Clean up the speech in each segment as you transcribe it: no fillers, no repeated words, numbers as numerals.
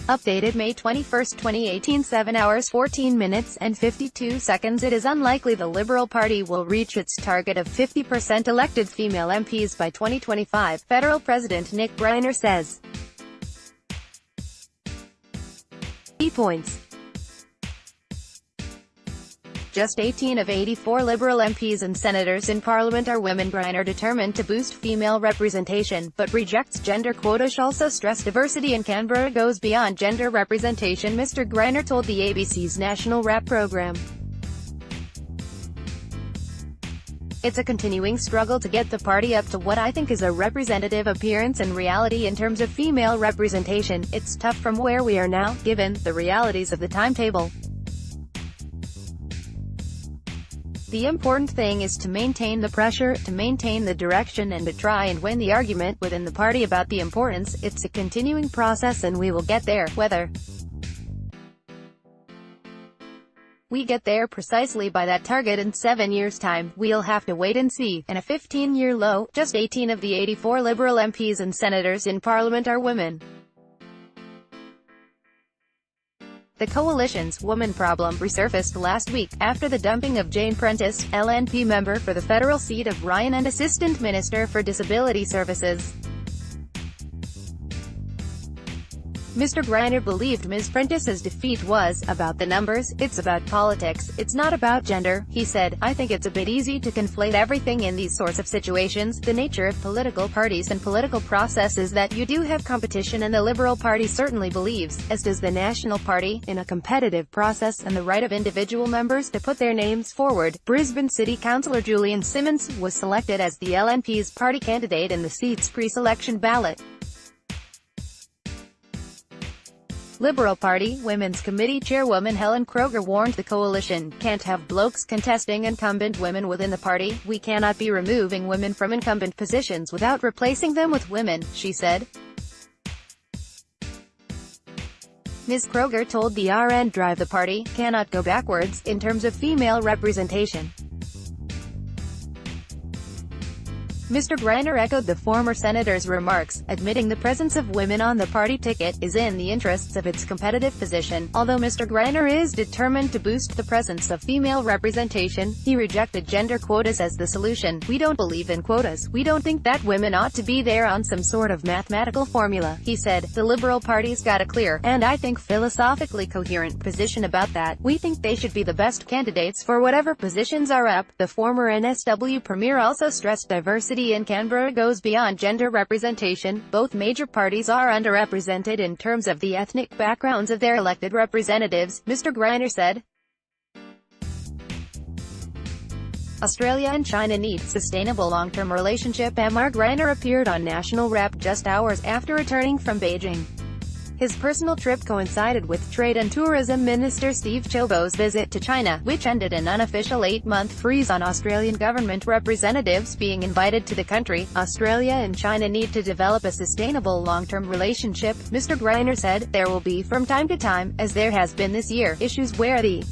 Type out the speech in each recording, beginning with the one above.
Updated May 21, 2018, 7 hours 14 minutes and 52 seconds. It is unlikely the Liberal Party will reach its target of 50% elected female MPs by 2025, Federal President Nick Greiner says. Key points. Just 18 of 84 Liberal MPs and senators in Parliament are women. Greiner determined to boost female representation, but rejects gender quotas. Also stressed diversity in Canberra goes beyond gender representation, Mr Greiner told the ABC's national rap program. It's a continuing struggle to get the party up to what I think is a representative appearance and reality in terms of female representation. It's tough from where we are now, given the realities of the timetable. The important thing is to maintain the pressure, to maintain the direction, and to try and win the argument within the party about the importance. It's a continuing process and we will get there. Whether we get there precisely by that target in 7 years' time, we'll have to wait and see. And a 15-year low, just 18 of the 84 Liberal MPs and senators in Parliament are women. The coalition's woman problem resurfaced last week, after the dumping of Jane Prentice, LNP member for the federal seat of Ryan and Assistant Minister for Disability Services. Mr Greiner believed Ms Prentice's defeat was about the numbers. It's about politics, it's not about gender, he said. I think it's a bit easy to conflate everything in these sorts of situations. The nature of political parties and political process is that you do have competition, and the Liberal Party certainly believes, as does the National Party, in a competitive process and the right of individual members to put their names forward. Brisbane City Councillor Julian Simmons was selected as the LNP's party candidate in the seat's pre-selection ballot. Liberal Party Women's Committee Chairwoman Helen Kroger warned the coalition can't have blokes contesting incumbent women within the party. We cannot be removing women from incumbent positions without replacing them with women, she said. Ms. Kroger told the RN Drive the party cannot go backwards in terms of female representation. Mr Greiner echoed the former senator's remarks, admitting the presence of women on the party ticket is in the interests of its competitive position. Although Mr Greiner is determined to boost the presence of female representation, he rejected gender quotas as the solution. We don't believe in quotas. We don't think that women ought to be there on some sort of mathematical formula, he said. The Liberal Party's got a clear, and I think philosophically coherent, position about that. We think they should be the best candidates for whatever positions are up. The former NSW Premier also stressed diversity in Canberra goes beyond gender representation. Both major parties are underrepresented in terms of the ethnic backgrounds of their elected representatives, Mr Greiner said. Australia and China need sustainable long-term relationship. Mr Greiner appeared on National Rep just hours after returning from Beijing. His personal trip coincided with Trade and Tourism Minister Steve Chaubo's visit to China, which ended an unofficial 8-month freeze on Australian government representatives being invited to the country. Australia and China need to develop a sustainable long-term relationship, Mr Greiner said. There will be, from time to time, as there has been this year, issues where the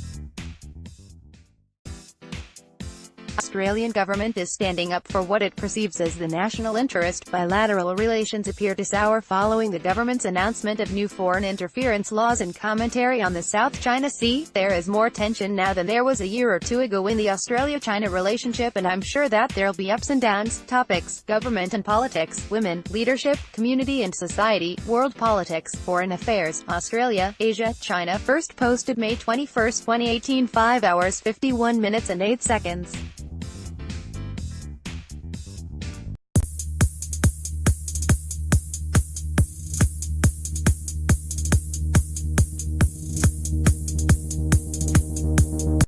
Australian government is standing up for what it perceives as the national interest. Bilateral relations appear to sour following the government's announcement of new foreign interference laws and commentary on the South China Sea. There is more tension now than there was a year or two ago in the Australia-China relationship, and I'm sure that there'll be ups and downs. Topics: government and politics, women, leadership, community and society, world politics, foreign affairs, Australia, Asia, China. First posted May 21, 2018, 5 hours 51 minutes and 8 seconds.